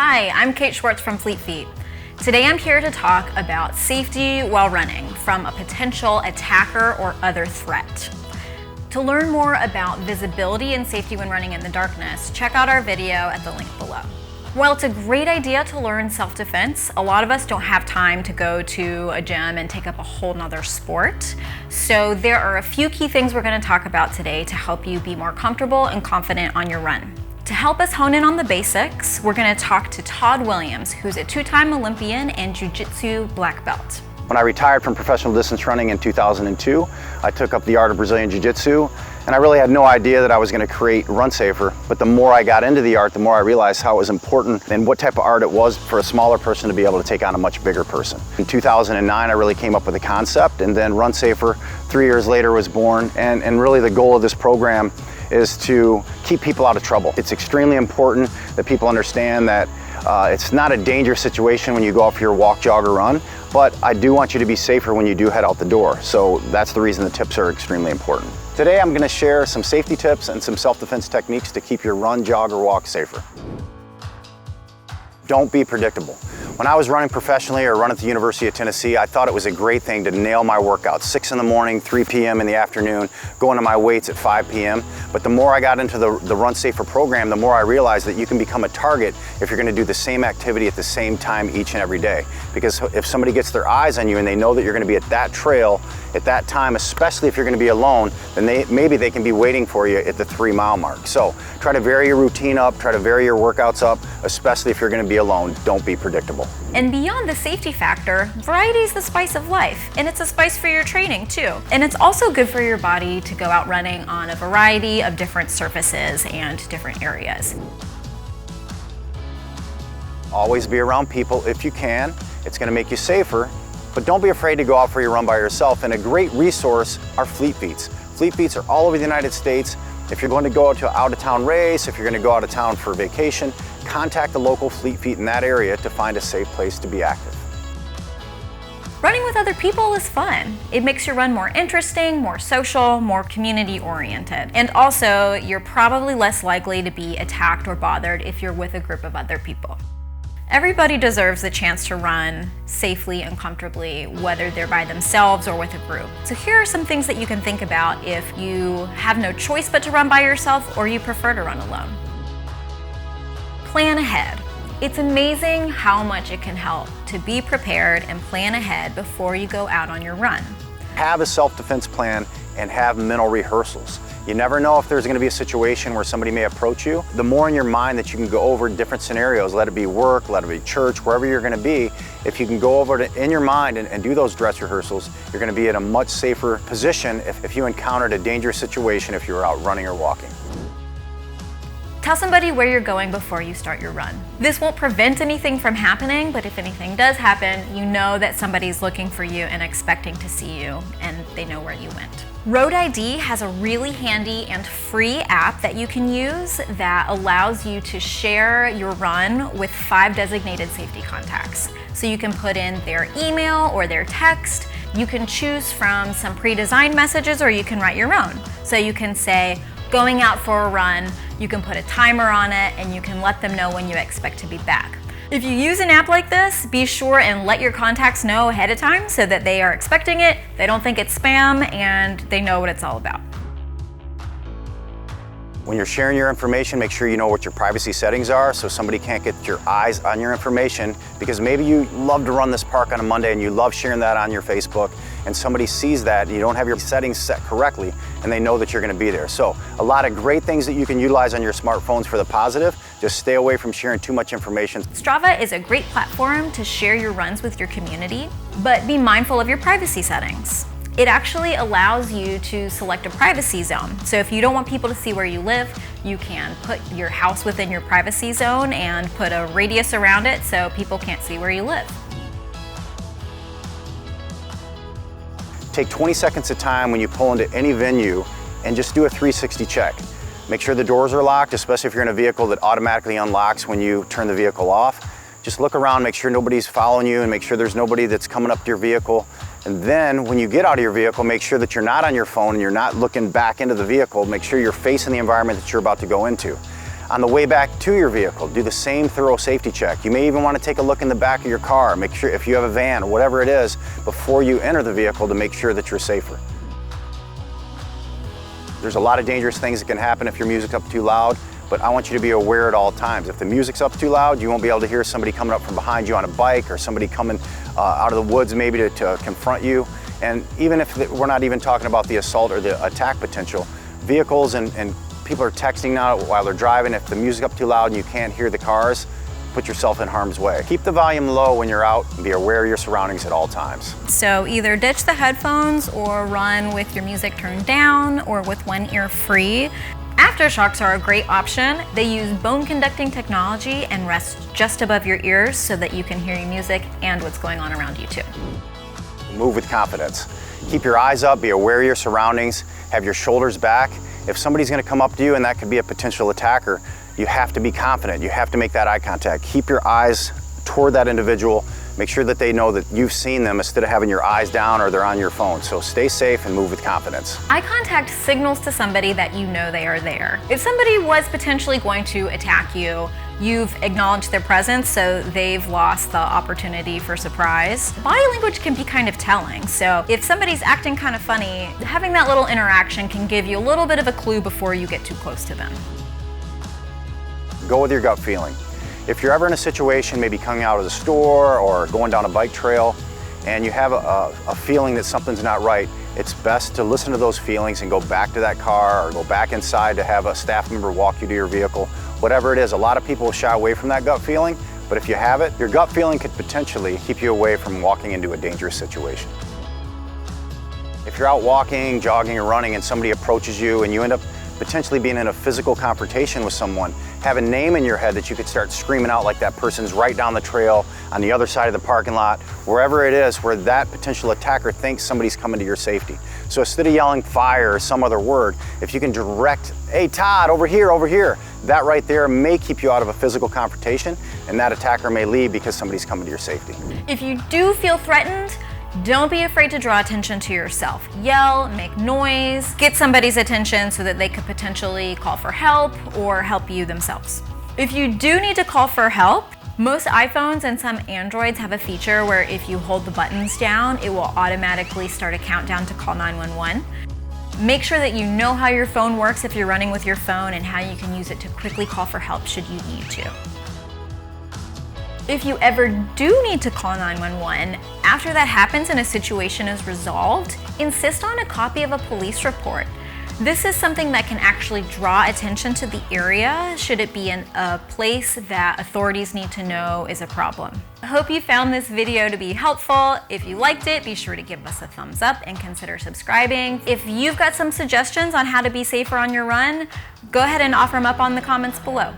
Hi, I'm Kate Schwartz from Fleet Feet. Today I'm here to talk about safety while running from a potential attacker or other threat. To learn more about visibility and safety when running in the darkness, check out our video at the link below. While it's a great idea to learn self-defense, a lot of us don't have time to go to a gym and take up a whole nother sport. So there are a few key things we're going to talk about today to help you be more comfortable and confident on your run. To help us hone in on the basics, we're going to talk to Todd Williams, who's a two-time Olympian and Jujitsu black belt. When I retired from professional distance running in 2002, I took up the art of Brazilian Jiu-Jitsu, and I really had no idea that I was going to create Run Safer. But the more I got into the art, the more I realized how it was important and what type of art it was for a smaller person to be able to take on a much bigger person. In 2009, I really came up with the concept, and then Run Safer 3 years later was born. And really the goal of this program is to keep people out of trouble. It's extremely important that people understand that it's not a dangerous situation when you go out for your walk, jog, or run, but I do want you to be safer when you do head out the door. So that's the reason the tips are extremely important. Today I'm going to share some safety tips and some self-defense techniques to keep your run, jog, or walk safer. Don't be predictable. When I was running professionally or running at the University of Tennessee, I thought it was a great thing to nail my workouts, 6 in the morning, 3 p.m. in the afternoon, going to my weights at 5 p.m. But the more I got into the Run Safer program, the more I realized that you can become a target if you're going to do the same activity at the same time each and every day. Because if somebody gets their eyes on you and they know that you're going to be at that trail at that time, especially if you're going to be alone, then maybe they can be waiting for you at the 3-mile mark. So try to vary your routine up, try to vary your workouts up, especially if you're going to be alone. Don't be predictable. And beyond the safety factor, variety is the spice of life, and it's a spice for your training too. And it's also good for your body to go out running on a variety of different surfaces and different areas. Always be around people if you can. It's going to make you safer, but don't be afraid to go out for your run by yourself. And a great resource are Fleet Feets. Fleet Feets are all over the United States. If you're going to go to an out-of-town race, if you're going to go out of town for vacation, contact the local Fleet Feet in that area to find a safe place to be active. Running with other people is fun. It makes your run more interesting, more social, more community-oriented. And also, you're probably less likely to be attacked or bothered if you're with a group of other people. Everybody deserves the chance to run safely and comfortably, whether they're by themselves or with a group. So here are some things that you can think about if you have no choice but to run by yourself or you prefer to run alone. Plan ahead. It's amazing how much it can help to be prepared and plan ahead before you go out on your run. Have a self-defense plan and have mental rehearsals. You never know if there's going to be a situation where somebody may approach you. The more in your mind that you can go over different scenarios, let it be work, let it be church, wherever you're going to be, if you can go over it in your mind and do those dress rehearsals, you're going to be in a much safer position if you encountered a dangerous situation if you were out running or walking. Tell somebody where you're going before you start your run. This won't prevent anything from happening, but if anything does happen, you know that somebody's looking for you and expecting to see you, and they know where you went. Road ID has a really handy and free app that you can use that allows you to share your run with 5 designated safety contacts. So you can put in their email or their text. You can choose from some pre-designed messages, or you can write your own. So you can say, going out for a run, you can put a timer on it, and you can let them know when you expect to be back. If you use an app like this, be sure and let your contacts know ahead of time so that they are expecting it, they don't think it's spam, and they know what it's all about. When you're sharing your information, make sure you know what your privacy settings are so somebody can't get your eyes on your information, because maybe you love to run this park on a Monday and you love sharing that on your Facebook, and somebody sees that and you don't have your settings set correctly and they know that you're going to be there. So a lot of great things that you can utilize on your smartphones for the positive. Just stay away from sharing too much information. Strava is a great platform to share your runs with your community, but be mindful of your privacy settings. It actually allows you to select a privacy zone. So if you don't want people to see where you live, you can put your house within your privacy zone and put a radius around it so people can't see where you live. Take 20 seconds of time when you pull into any venue and just do a 360 check. Make sure the doors are locked, especially if you're in a vehicle that automatically unlocks when you turn the vehicle off. Just look around, make sure nobody's following you, and make sure there's nobody that's coming up to your vehicle. And then when you get out of your vehicle, make sure that you're not on your phone and you're not looking back into the vehicle. Make sure you're facing the environment that you're about to go into. On the way back to your vehicle, do the same thorough safety check. You may even want to take a look in the back of your car, make sure if you have a van or whatever it is, before you enter the vehicle to make sure that you're safer. There's a lot of dangerous things that can happen if your music's up too loud, but I want you to be aware at all times. If the music's up too loud, you won't be able to hear somebody coming up from behind you on a bike or somebody coming out of the woods maybe to confront you. And even if we're not even talking about the assault or the attack potential, vehicles and people are texting now while they're driving. If the music's up too loud and you can't hear the cars, put yourself in harm's way. Keep the volume low when you're out and be aware of your surroundings at all times. So either ditch the headphones or run with your music turned down or with one ear free. Aftershocks are a great option. They use bone conducting technology and rest just above your ears so that you can hear your music and what's going on around you too. Move with confidence. Keep your eyes up, be aware of your surroundings, have your shoulders back. If somebody's going to come up to you and that could be a potential attacker, you have to be confident. You have to make that eye contact. Keep your eyes toward that individual. Make sure that they know that you've seen them instead of having your eyes down or they're on your phone. So stay safe and move with confidence. Eye contact signals to somebody that you know they are there. If somebody was potentially going to attack you, you've acknowledged their presence, so they've lost the opportunity for surprise. Body language can be kind of telling, so if somebody's acting kind of funny, having that little interaction can give you a little bit of a clue before you get too close to them. Go with your gut feeling. If you're ever in a situation, maybe coming out of the store or going down a bike trail, and you have a feeling that something's not right, it's best to listen to those feelings and go back to that car or go back inside to have a staff member walk you to your vehicle. Whatever it is, a lot of people will shy away from that gut feeling, but if you have it, your gut feeling could potentially keep you away from walking into a dangerous situation. If you're out walking, jogging, or running and somebody approaches you and you end up potentially being in a physical confrontation with someone, have a name in your head that you could start screaming out like that person's right down the trail, on the other side of the parking lot, wherever it is where that potential attacker thinks somebody's coming to your safety. So instead of yelling fire or some other word, if you can direct, hey Todd, over here, that right there may keep you out of a physical confrontation and that attacker may leave because somebody's coming to your safety. If you do feel threatened, don't be afraid to draw attention to yourself. Yell, make noise, get somebody's attention so that they could potentially call for help or help you themselves. If you do need to call for help, most iPhones and some Androids have a feature where if you hold the buttons down, it will automatically start a countdown to call 911. Make sure that you know how your phone works if you're running with your phone and how you can use it to quickly call for help should you need to. If you ever do need to call 911, after that happens and a situation is resolved, insist on a copy of a police report. This is something that can actually draw attention to the area should it be in a place that authorities need to know is a problem. I hope you found this video to be helpful. If you liked it, be sure to give us a thumbs up and consider subscribing. If you've got some suggestions on how to be safer on your run, go ahead and offer them up on the comments below.